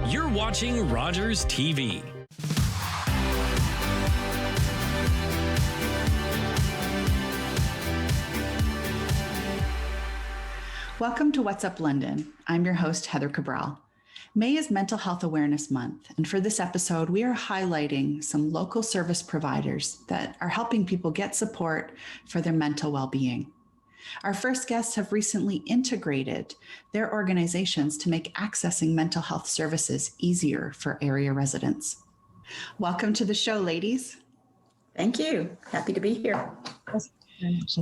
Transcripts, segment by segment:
You're watching Rogers TV. Welcome to What's Up London. I'm your host, Heather Cabral. May is Mental Health Awareness Month, and for this episode, we are highlighting some local service providers that are helping people get support for their mental well-being. Our first guests have recently integrated their organizations to make accessing mental health services easier for area residents. Welcome to the show, ladies. Thank you. Happy to be here.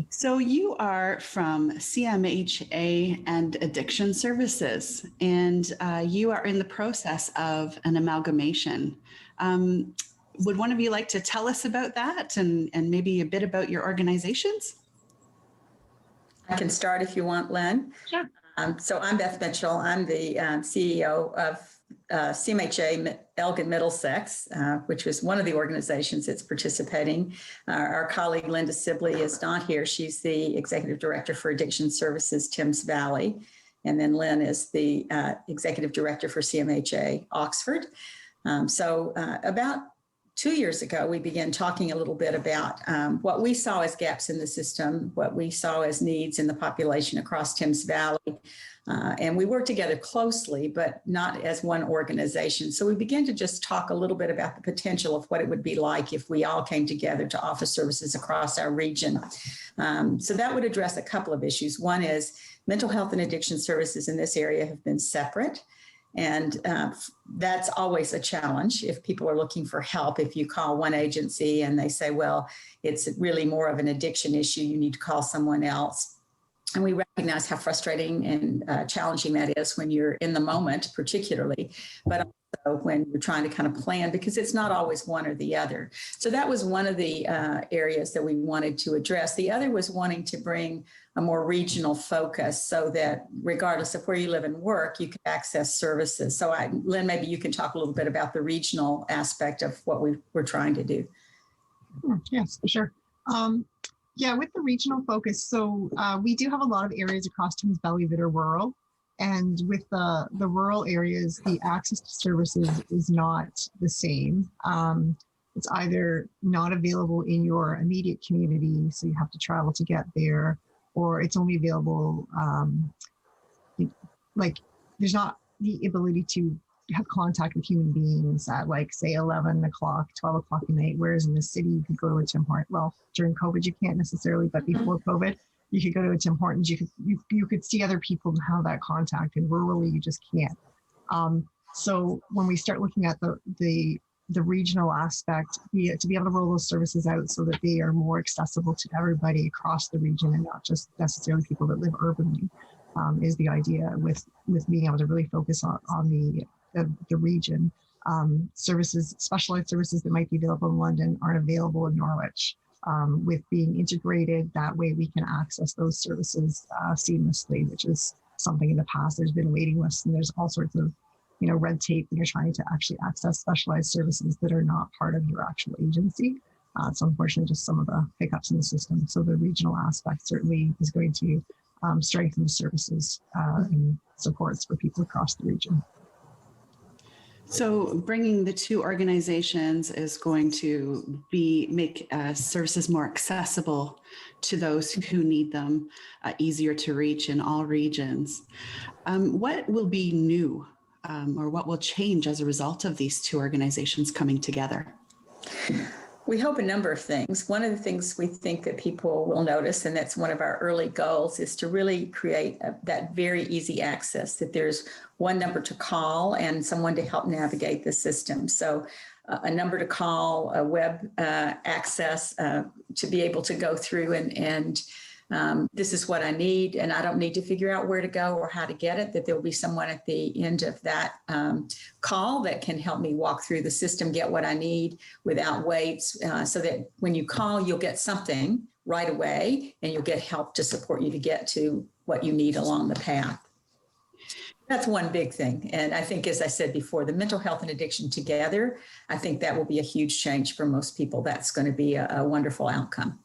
So you are from CMHA and Addiction Services, and you are in the process of an amalgamation. Would one of you like to tell us about that and maybe a bit about your organizations? I can start if you want, Lynn. Sure. So I'm Beth Mitchell. I'm the CEO of CMHA Elgin Middlesex, which was one of the organizations that's participating. Our colleague Linda Sibley is not here. She's the Executive Director for Addiction Services, Thames Valley. And then Lynn is the Executive Director for CMHA Oxford. So about 2 years ago, we began talking a little bit about what we saw as gaps in the system, what we saw as needs in the population across Thames Valley. And we worked together closely, but not as one organization. So we began to just talk a little bit about the potential of what it would be like if we all came together to offer services across our region. So that would address a couple of issues. One is mental health and addiction services in this area have been separate. And that's always a challenge if people are looking for help. If you call one agency and they say, well, it's really more of an addiction issue, you need to call someone else. And we recognize how frustrating and challenging that is when you're in the moment, particularly, but also when you're trying to kind of plan, because it's not always one or the other. So that was one of the areas that we wanted to address. The other was wanting to bring a more regional focus so that regardless of where you live and work, you can access services. So Lynn, maybe you can talk a little bit about the regional aspect of what we're trying to do. Yes, for sure. Yeah, with the regional focus, so we do have a lot of areas across Thames Valley that are rural. And with the rural areas, the access to services is not the same. It's either not available in your immediate community, so you have to travel to get there, or it's only available, there's not the ability to have contact with human beings at say 11 o'clock, 12 o'clock at night, whereas in the city you could go to a Tim Hortons. Well, during COVID you can't necessarily, but before COVID you could go to a Tim Hortons. You could see other people and have that contact, and rurally you just can't. So when we start looking at the regional aspect, to be able to roll those services out so that they are more accessible to everybody across the region and not just necessarily people that live urbanly, is the idea with being able to really focus on the region. Services, specialized services that might be available in London aren't available in Norwich. With being integrated, that way we can access those services seamlessly, which is something in the past. There's been waiting lists and there's all sorts of red tape when you're trying to actually access specialized services that are not part of your actual agency. So unfortunately, just some of the hiccups in the system. So the regional aspect certainly is going to strengthen the services and supports for people across the region. So bringing the two organizations is going to make services more accessible to those who need them, easier to reach in all regions. What will be new or what will change as a result of these two organizations coming together? We hope a number of things. One of the things we think that people will notice, and that's one of our early goals, is to really create that very easy access, that there's one number to call and someone to help navigate the system. So a number to call, a web access to be able to go through and this is what I need, and I don't need to figure out where to go or how to get it, that there will be someone at the end of that call that can help me walk through the system, get what I need without waits, so that when you call, you'll get something right away and you'll get help to support you to get to what you need along the path. That's one big thing. And I think, as I said before, the mental health and addiction together, I think that will be a huge change for most people. That's going to be a wonderful outcome.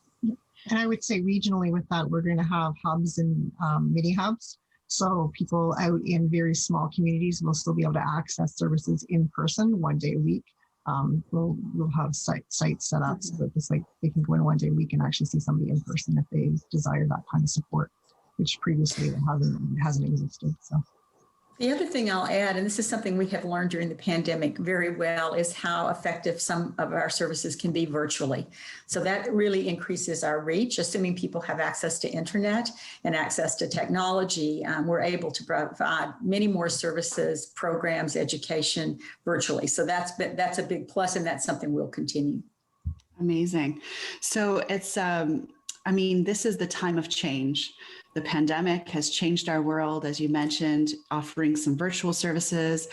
And I would say regionally with that, we're going to have hubs and mini hubs. So people out in very small communities will still be able to access services in person 1 day a week. We'll have sites set up so that it's like they can go in 1 day a week and actually see somebody in person if they desire that kind of support, which previously it hasn't existed. So. The other thing I'll add, and this is something we have learned during the pandemic very well, is how effective some of our services can be virtually. So that really increases our reach, assuming people have access to internet and access to technology. We're able to provide many more services, programs, education virtually. So that's a big plus, and that's something we'll continue. Amazing. So it's, this is the time of change. The pandemic has changed our world, as you mentioned, offering some virtual services,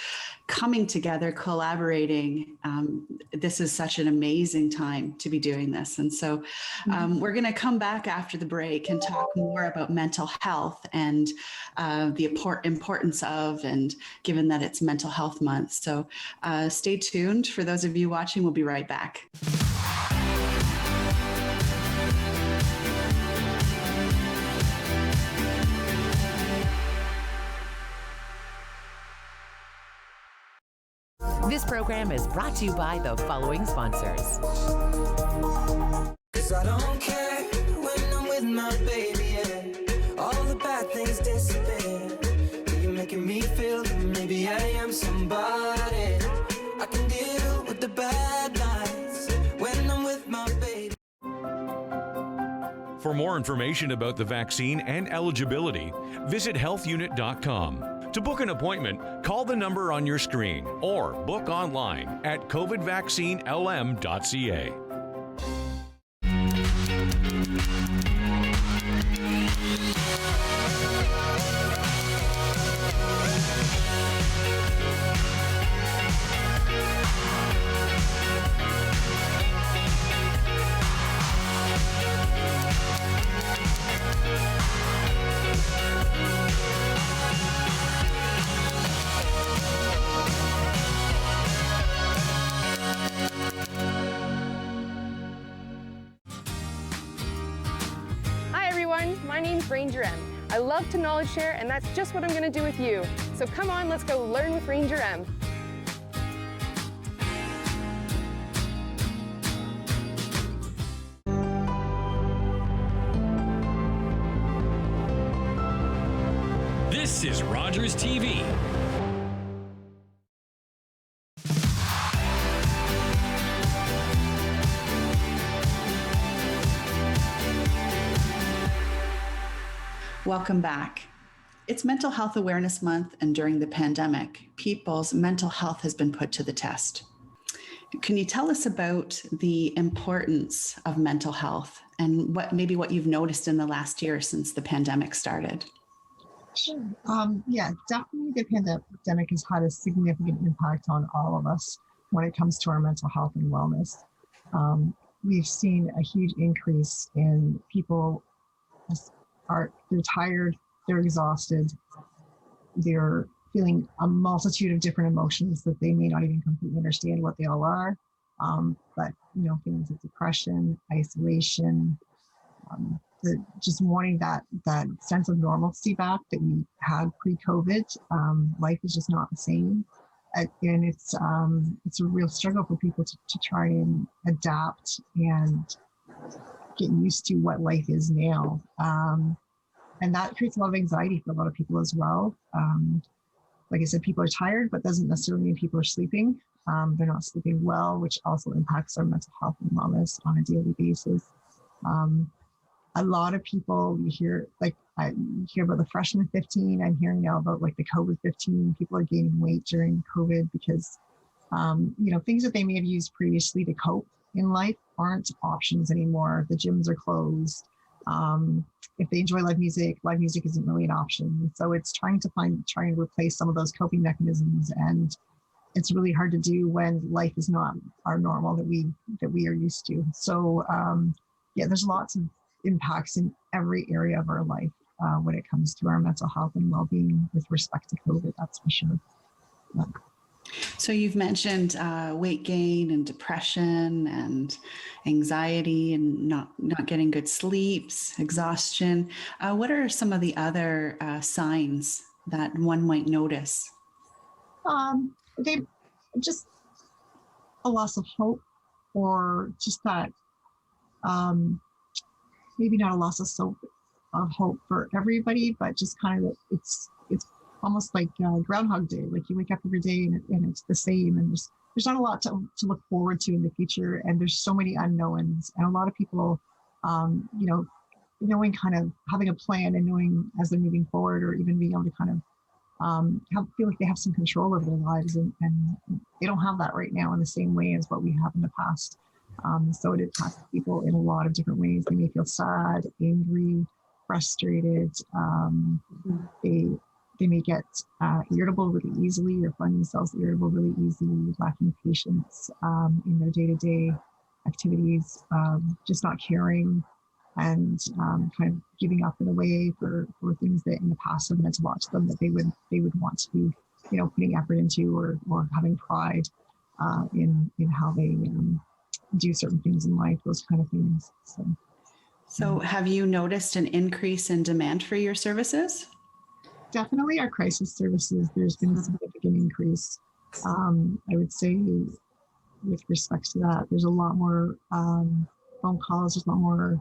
coming together, collaborating. This is such an amazing time to be doing this. And so we're going to come back after the break and talk more about mental health and the importance of, and given that it's Mental Health Month. So stay tuned. For those of you watching, we'll be right back. This program is brought to you by the following sponsors. 'Cause I don't care when I'm with my baby, yeah. All the bad things disappear. You're making me feel that maybe I am somebody. I can deal with the bad nights when I'm with my baby. For more information about the vaccine and eligibility, visit healthunit.com. To book an appointment, call the number on your screen or book online at covidvaccinelm.ca. My name's Ranger M. I love to knowledge share, and that's just what I'm going to do with you. So come on, let's go learn with Ranger M. This is Rogers TV. Welcome back. It's Mental Health Awareness Month, and during the pandemic, people's mental health has been put to the test. Can you tell us about the importance of mental health and what you've noticed in the last year since the pandemic started? Sure. Yeah, definitely the pandemic has had a significant impact on all of us when it comes to our mental health and wellness. We've seen a huge increase in people they're tired, they're exhausted, they're feeling a multitude of different emotions that they may not even completely understand what they all are. But feelings of depression, isolation, just wanting that sense of normalcy back that we had pre-COVID. Life is just not the same, and it's a real struggle for people to try and adapt and get used to what life is now. And that creates a lot of anxiety for a lot of people as well. Like I said, people are tired, but doesn't necessarily mean people are sleeping. They're not sleeping well, which also impacts our mental health and wellness on a daily basis. A lot of people, you hear about the freshman 15. I'm hearing now about like the COVID 15. People are gaining weight during COVID because, things that they may have used previously to cope in life aren't options anymore. The gyms are closed. If they enjoy live music isn't really an option. So it's trying to replace some of those coping mechanisms, and it's really hard to do when life is not our normal that we are used to. So there's lots of impacts in every area of our life when it comes to our mental health and well-being with respect to COVID. That's for sure. Yeah. So you've mentioned weight gain and depression and anxiety and not getting good sleeps, exhaustion. What are some of the other signs that one might notice? They just a loss of hope, or just that maybe not a loss of hope for everybody, but just kind of it's almost like Groundhog Day. Like you wake up every day and it's the same, and there's not a lot to look forward to in the future, and there's so many unknowns, and a lot of people, knowing, kind of having a plan and knowing as they're moving forward, or even being able to kind of feel like they have some control over their lives, and they don't have that right now in the same way as what we have in the past. So it impacts people in a lot of different ways. They may feel sad, angry, frustrated. They may get irritable really easily, or find themselves irritable really easily, lacking patience in their day-to-day activities, just not caring, and kind of giving up in a way for things that in the past have meant a lot to them, that they would want to be, putting effort into, or having pride in how they do certain things in life, those kind of things. So have you noticed an increase in demand for your services? Definitely our crisis services, there's been a significant increase. I would say with respect to that, there's a lot more phone calls, there's a lot more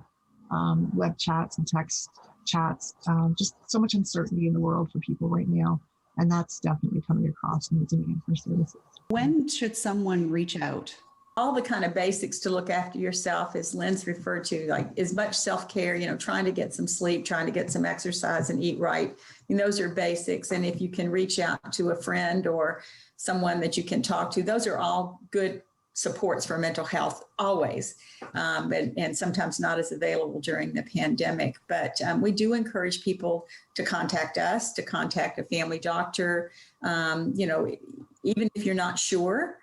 web chats and text chats, just so much uncertainty in the world for people right now. And that's definitely coming across in the demand for services. When should someone reach out? All the kind of basics to look after yourself, as Lynn's referred to, like as much self-care, trying to get some sleep, trying to get some exercise and eat right. Those are basics. And if you can reach out to a friend or someone that you can talk to, those are all good supports for mental health always, and sometimes not as available during the pandemic. But we do encourage people to contact us, to contact a family doctor, even if you're not sure.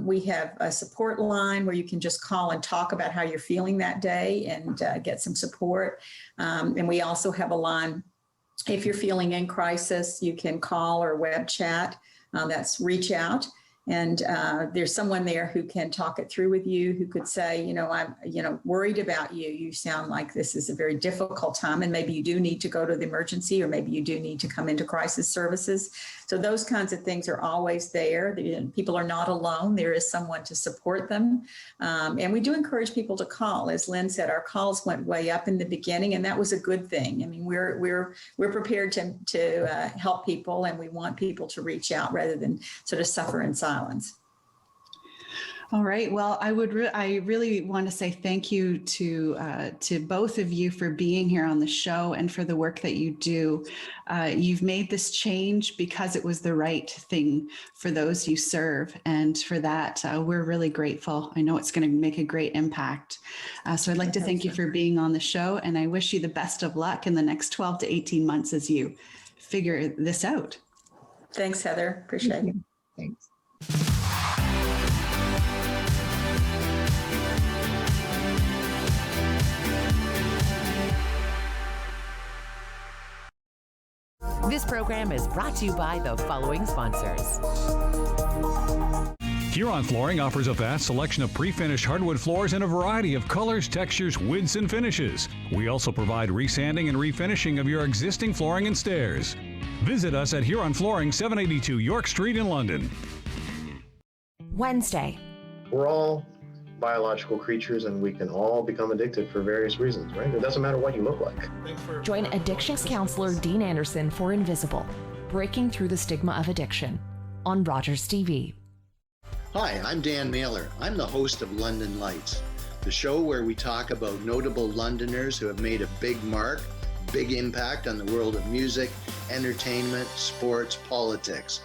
We have a support line where you can just call and talk about how you're feeling that day and get some support. And we also have a line, if you're feeling in crisis, you can call or web chat. That's reach out. And there's someone there who can talk it through with you, who could say, I'm, worried about you. You sound like this is a very difficult time, and maybe you do need to go to the emergency, or maybe you do need to come into crisis services. So those kinds of things are always there. People are not alone. There is someone to support them. And we do encourage people to call. As Lynn said, our calls went way up in the beginning, and that was a good thing. I mean, we're prepared to help people, and we want people to reach out rather than sort of suffer in silence. All right. Well, I really want to say thank you to both of you for being here on the show and for the work that you do. You've made this change because it was the right thing for those you serve, and for that we're really grateful. I know it's going to make a great impact. So I'd like to thank you for being on the show, and I wish you the best of luck in the next 12 to 18 months as you figure this out. Thanks, Heather. Appreciate it. Thanks. This program is brought to you by the following sponsors. Huron Flooring offers a vast selection of pre-finished hardwood floors in a variety of colors, textures, widths, and finishes. We also provide resanding and refinishing of your existing flooring and stairs. Visit us at Huron Flooring, 782 York Street in London. Wednesday. We're all biological creatures, and we can all become addicted for various reasons, right? It doesn't matter what you look like. Join addictions counselor Dean Anderson for Invisible, Breaking Through the Stigma of Addiction on Rogers TV. Hi, I'm Dan Mailer. I'm the host of London Lights, the show where we talk about notable Londoners who have made a big mark, big impact on the world of music, entertainment, sports, politics.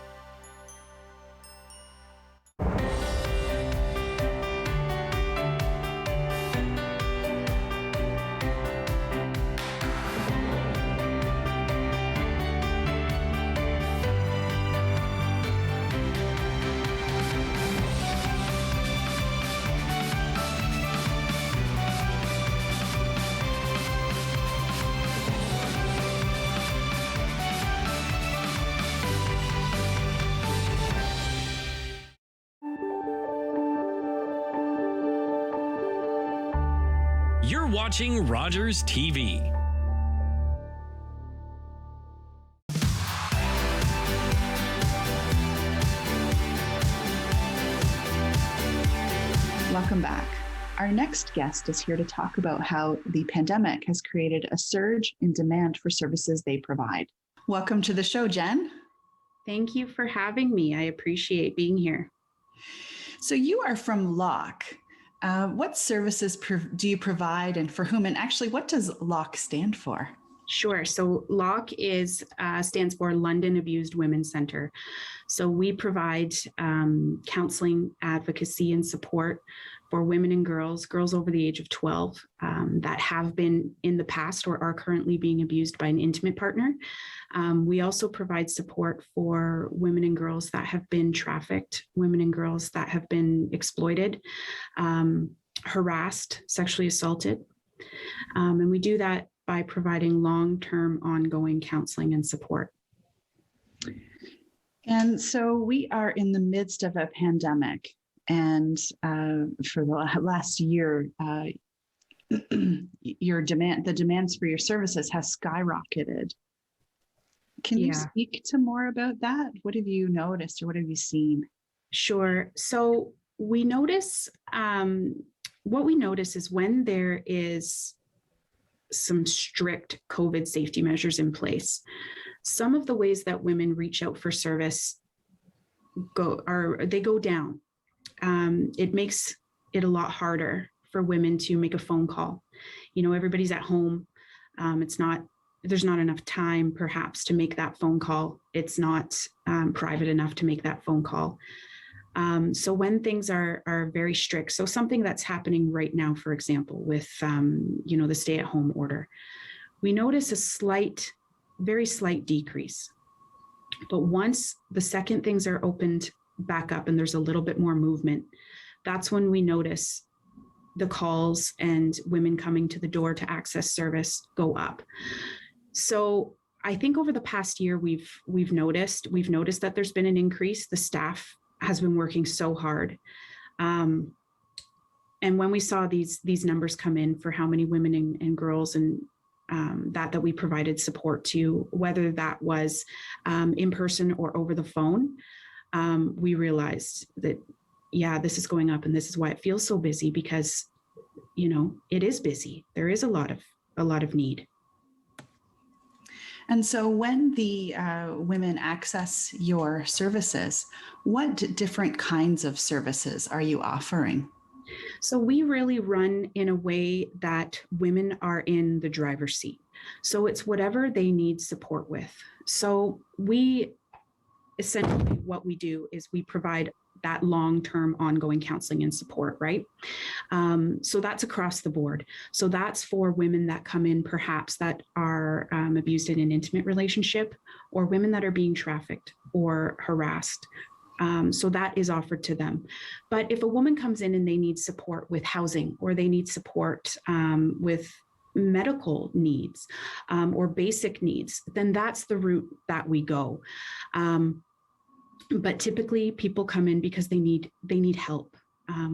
You're watching Rogers TV. Welcome back. Our next guest is here to talk about how the pandemic has created a surge in demand for services they provide. Welcome to the show, Jen. Thank you for having me. I appreciate being here. So you are from Locke. What services do you provide and for whom? And actually, what does Locke stand for? Sure. So Locke stands for London Abused Women's Center. So we provide counseling, advocacy, and support for women and girls over the age of 12 that have been in the past or are currently being abused by an intimate partner. We also provide support for women and girls that have been trafficked, women and girls that have been exploited, harassed, sexually assaulted. And we do that by providing long-term ongoing counseling and support. And so we are in the midst of a pandemic. And for the last year, the demands for your services has skyrocketed. Can you speak to more about that? What have you noticed or what have you seen? Sure. So we notice, what we notice is when there is some strict COVID safety measures in place, some of the ways that women reach out for service go down. It makes it a lot harder for women to make a phone call. You know, everybody's at home. There's not enough time perhaps to make that phone call. It's not private enough to make that phone call. So when things are very strict, so something that's happening right now, for example, with, the stay-at-home order, we notice a very slight decrease. But once the second things are opened back up and there's a little bit more movement, that's when we notice the calls and women coming to the door to access service go up. So I think over the past year, we've noticed that there's been an increase. The staff has been working so hard. And when we saw these numbers come in for how many women and girls and that we provided support to, whether that was in person or over the phone, we realized that, this is going up and this is why it feels so busy because, it is busy. There is a lot of need. And so when the women access your services, what different kinds of services are you offering? So we really run in a way that women are in the driver's seat. So it's whatever they need support with. So we essentially, what we do is we provide that long-term ongoing counseling and support, right? So that's across the board. So that's for women that come in perhaps that are abused in an intimate relationship, or women that are being trafficked or harassed. So that is offered to them. But if a woman comes in and they need support with housing, or they need support with medical needs or basic needs, then that's the route that we go. But typically people come in because they need help.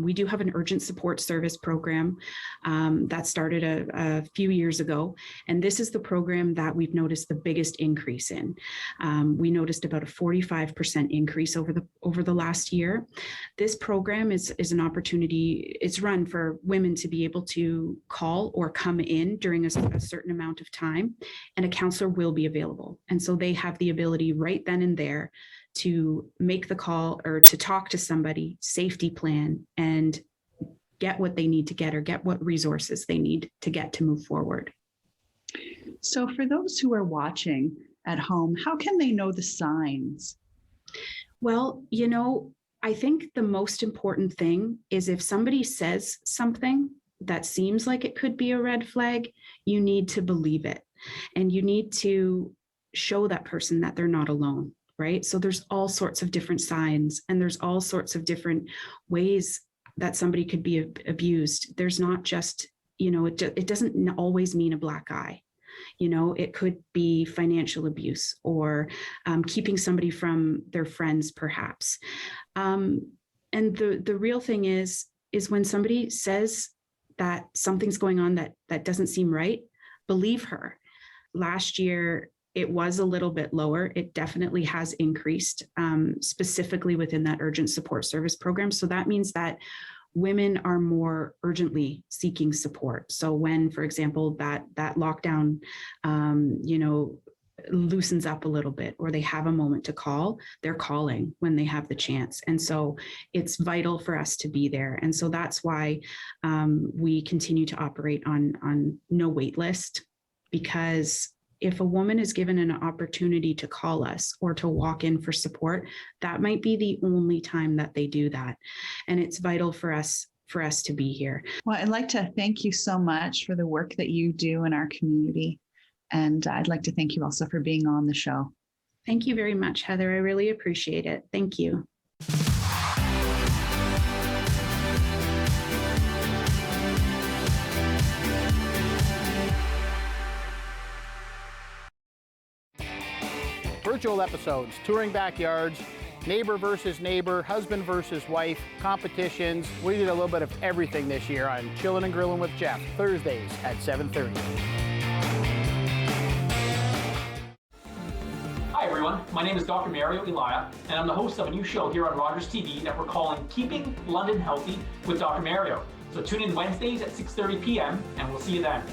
We do have an urgent support service program that started a few years ago. And this is the program that we've noticed the biggest increase in. We noticed about a 45% increase over the last year. This program is an opportunity, it's run for women to be able to call or come in during a certain amount of time, and a counselor will be available. And so they have the ability right then and there to make the call or to talk to somebody, safety plan, and get what they need to get or get what resources they need to get to move forward. So for those who are watching at home, how can they know the signs? Well, I think the most important thing is if somebody says something that seems like it could be a red flag, you need to believe it. And you need to show that person that they're not alone. Right? So there's all sorts of different signs, and there's all sorts of different ways that somebody could be abused. There's not just, it doesn't always mean a black eye. It could be financial abuse or keeping somebody from their friends, perhaps. And the real thing is when somebody says that something's going on that doesn't seem right, believe her. Last year, it was a little bit lower. It definitely has increased, specifically within that urgent support service program. So that means that women are more urgently seeking support. So when, for example, that lockdown, loosens up a little bit, or they have a moment to call, they're calling when they have the chance. And so it's vital for us to be there. And so that's why we continue to operate on no wait list, because if a woman is given an opportunity to call us or to walk in for support, that might be the only time that they do that. And it's vital for us to be here. Well, I'd like to thank you so much for the work that you do in our community. And I'd like to thank you also for being on the show. Thank you very much, Heather. I really appreciate it. Thank you. Virtual episodes, touring backyards, neighbor versus neighbor, husband versus wife, competitions. We did a little bit of everything this year on Chillin' and Grillin' with Jeff, Thursdays at 7:30. Hi everyone, my name is Dr. Mario Elia, and I'm the host of a new show here on Rogers TV that we're calling Keeping London Healthy with Dr. Mario. So tune in Wednesdays at 6:30 p.m. and we'll see you then.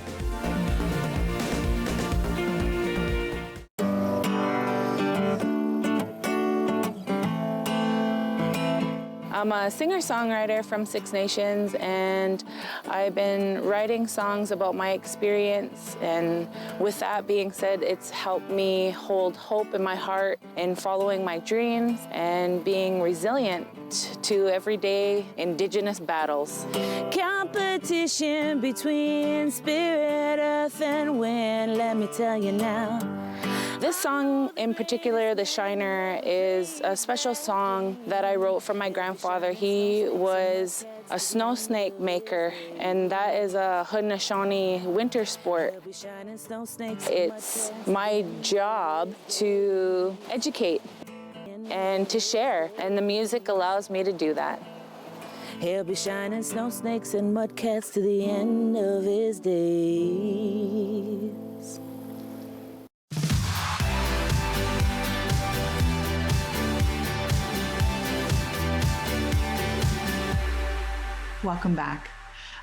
I'm a singer-songwriter from Six Nations, and I've been writing songs about my experience, and with that being said, it's helped me hold hope in my heart in following my dreams and being resilient to everyday Indigenous battles. Competition between spirit, earth, and wind, let me tell you now. This song in particular, The Shiner, is a special song that I wrote for my grandfather. He was a snow snake maker, and that is a Haudenosaunee winter sport. It's my job to educate and to share, and the music allows me to do that. He'll be shining snow snakes and mudcats to the end of his days. Welcome back.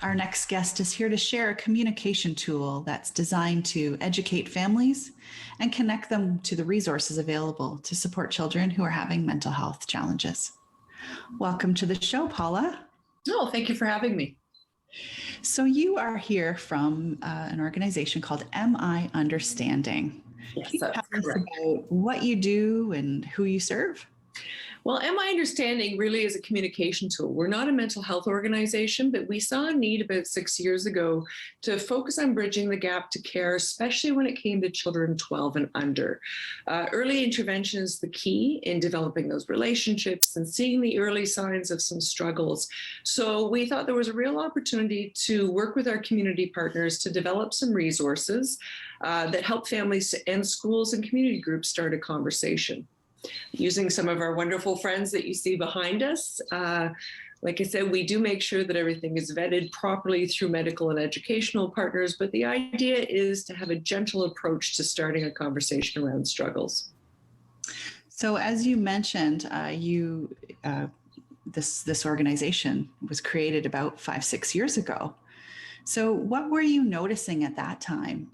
Our next guest is here to share a communication tool that's designed to educate families and connect them to the resources available to support children who are having mental health challenges. Welcome to the show, Paula. Oh, thank you for having me. So you are here from an organization called Am I Understanding? Yes, Can you that's tell us correct. about what you do and who you serve? Well, Am I Understanding really is a communication tool. We're not a mental health organization, but we saw a need about 6 years ago to focus on bridging the gap to care, especially when it came to children 12 and under. Early intervention is the key in developing those relationships and seeing the early signs of some struggles. So we thought there was a real opportunity to work with our community partners to develop some resources that help families and schools and community groups start a conversation. Using some of our wonderful friends that you see behind us. Like I said, we do make sure that everything is vetted properly through medical and educational partners, but the idea is to have a gentle approach to starting a conversation around struggles. So as you mentioned, this organization was created about 5-6 years ago. So what were you noticing at that time?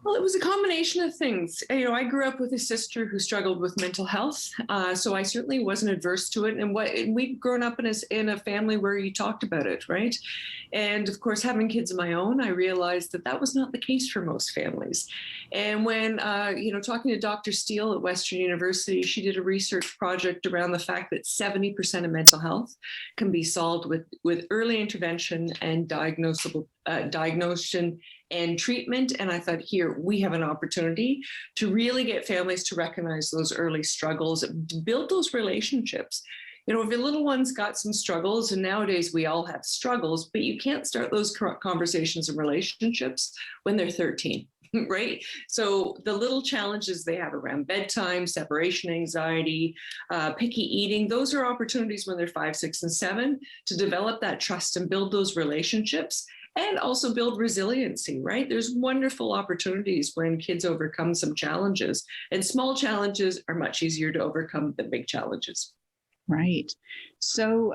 Well, it was a combination of things. I grew up with a sister who struggled with mental health, so I certainly wasn't adverse to it. And we'd grown up in a family where you talked about it, right? And of course, having kids of my own, I realized that was not the case for most families. And when, talking to Dr. Steele at Western University, she did a research project around the fact that 70% of mental health can be solved with early intervention and diagnosis and treatment. And I thought, here, we have an opportunity to really get families to recognize those early struggles, build those relationships. If your little one's got some struggles, and nowadays we all have struggles, but you can't start those conversations and relationships when they're 13. right? So the little challenges they have around bedtime, separation anxiety, picky eating, those are opportunities when they're 5, 6, and 7 to develop that trust and build those relationships and also build resiliency, right? There's wonderful opportunities when kids overcome some challenges, and small challenges are much easier to overcome than big challenges. Right. So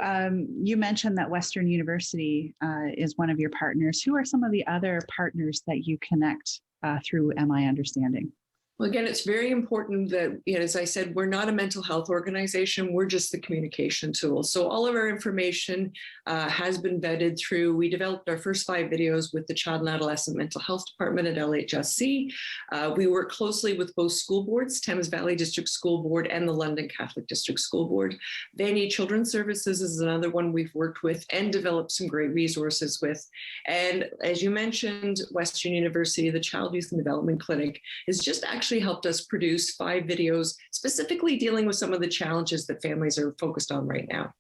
you mentioned that Western University is one of your partners. Who are some of the other partners that you connect through MI Understanding? Well, again, it's very important that, as I said, we're not a mental health organization. We're just the communication tool. So all of our information has been vetted through. We developed our first 5 videos with the Child and Adolescent Mental Health Department at LHSC. We work closely with both school boards, Thames Valley District School Board and the London Catholic District School Board. Vanier Children's Services is another one we've worked with and developed some great resources with. And as you mentioned, Western University, the Child, Youth and Development Clinic is just actually helped us produce 5 videos specifically dealing with some of the challenges that families are focused on right now.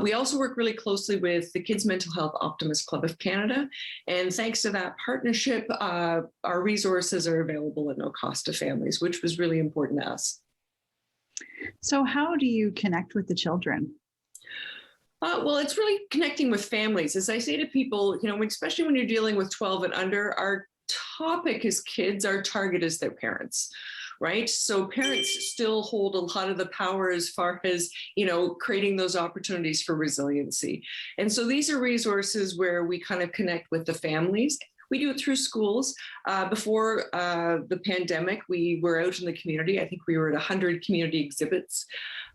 We also work really closely with the Kids Mental Health Optimist Club of Canada. And thanks to that partnership, our resources are available at no cost to families, which was really important to us. So how do you connect with the children? Well, it's really connecting with families. As I say to people, especially when you're dealing with 12 and under, our topic is kids, our target is their parents, right? So parents still hold a lot of the power as far as, creating those opportunities for resiliency. And so these are resources where we kind of connect with the families. We do it through schools. Before the pandemic, we were out in the community. I think we were at 100 community exhibits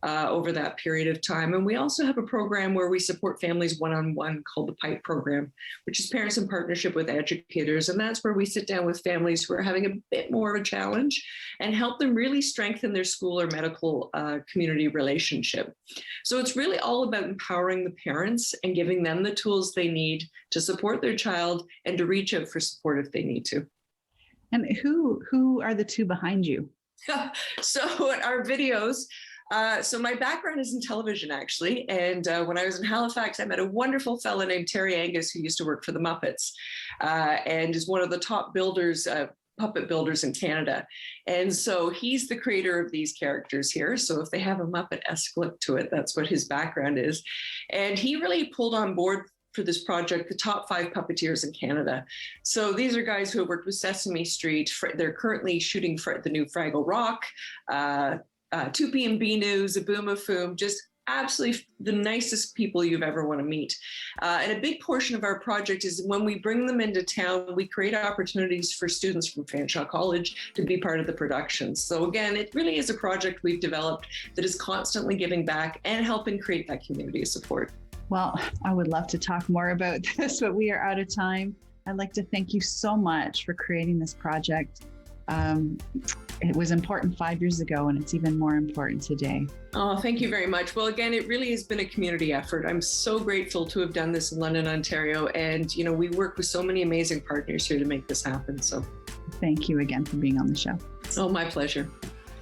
over that period of time. And we also have a program where we support families one-on-one called the PIPE program, which is parents in partnership with educators. And that's where we sit down with families who are having a bit more of a challenge and help them really strengthen their school or medical community relationship. So it's really all about empowering the parents and giving them the tools they need to support their child and to reach out for support if they need to. And who are the two behind you? So our videos, so my background is in television, actually. And when I was in Halifax, I met a wonderful fellow named Terry Angus, who used to work for the Muppets and is one of the top builders, puppet builders in Canada. And so he's the creator of these characters here. So if they have a Muppet-esque look to it, that's what his background is. And he really pulled on board for this project the top 5 puppeteers in Canada. So these are guys who have worked with Sesame Street. They're currently shooting for the new Fraggle Rock, Tupi and Binu, Zaboom-a-Foom, just absolutely the nicest people you've ever want to meet. And a big portion of our project is when we bring them into town, we create opportunities for students from Fanshawe College to be part of the production. So again, it really is a project we've developed that is constantly giving back and helping create that community of support. Well, I would love to talk more about this, but we are out of time. I'd like to thank you so much for creating this project. It was important 5 years ago, and it's even more important today. Oh, thank you very much. Well, again, it really has been a community effort. I'm so grateful to have done this in London, Ontario. And, we work with so many amazing partners here to make this happen. So thank you again for being on the show. Oh, my pleasure.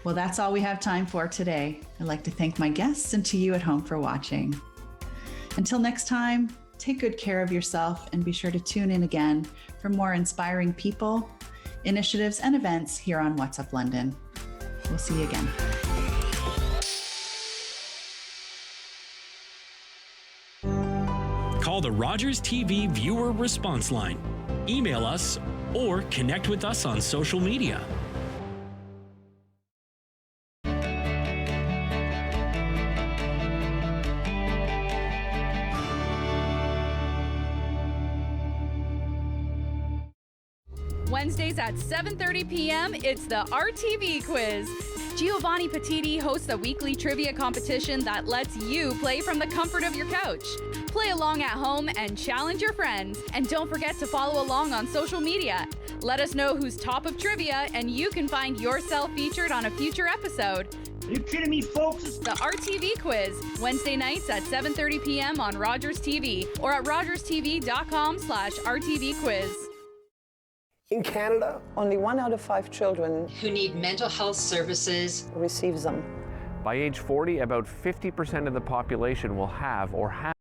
Well, that's all we have time for today. I'd like to thank my guests and to you at home for watching. Until next time, take good care of yourself and be sure to tune in again for more inspiring people, initiatives, and events here on What's Up London. We'll see you again. Call the Rogers TV viewer response line, email us, or connect with us on social media. Wednesdays at 7:30 p.m., it's the RTV Quiz. Giovanni Petiti hosts a weekly trivia competition that lets you play from the comfort of your couch. Play along at home and challenge your friends. And don't forget to follow along on social media. Let us know who's top of trivia, and you can find yourself featured on a future episode. Are you kidding me, folks? The RTV Quiz, Wednesday nights at 7:30 p.m. on Rogers TV or at rogerstv.com/RTV Quiz. In Canada, only 1 out of 5 children who need mental health services receives them. By age 40, about 50% of the population will have or have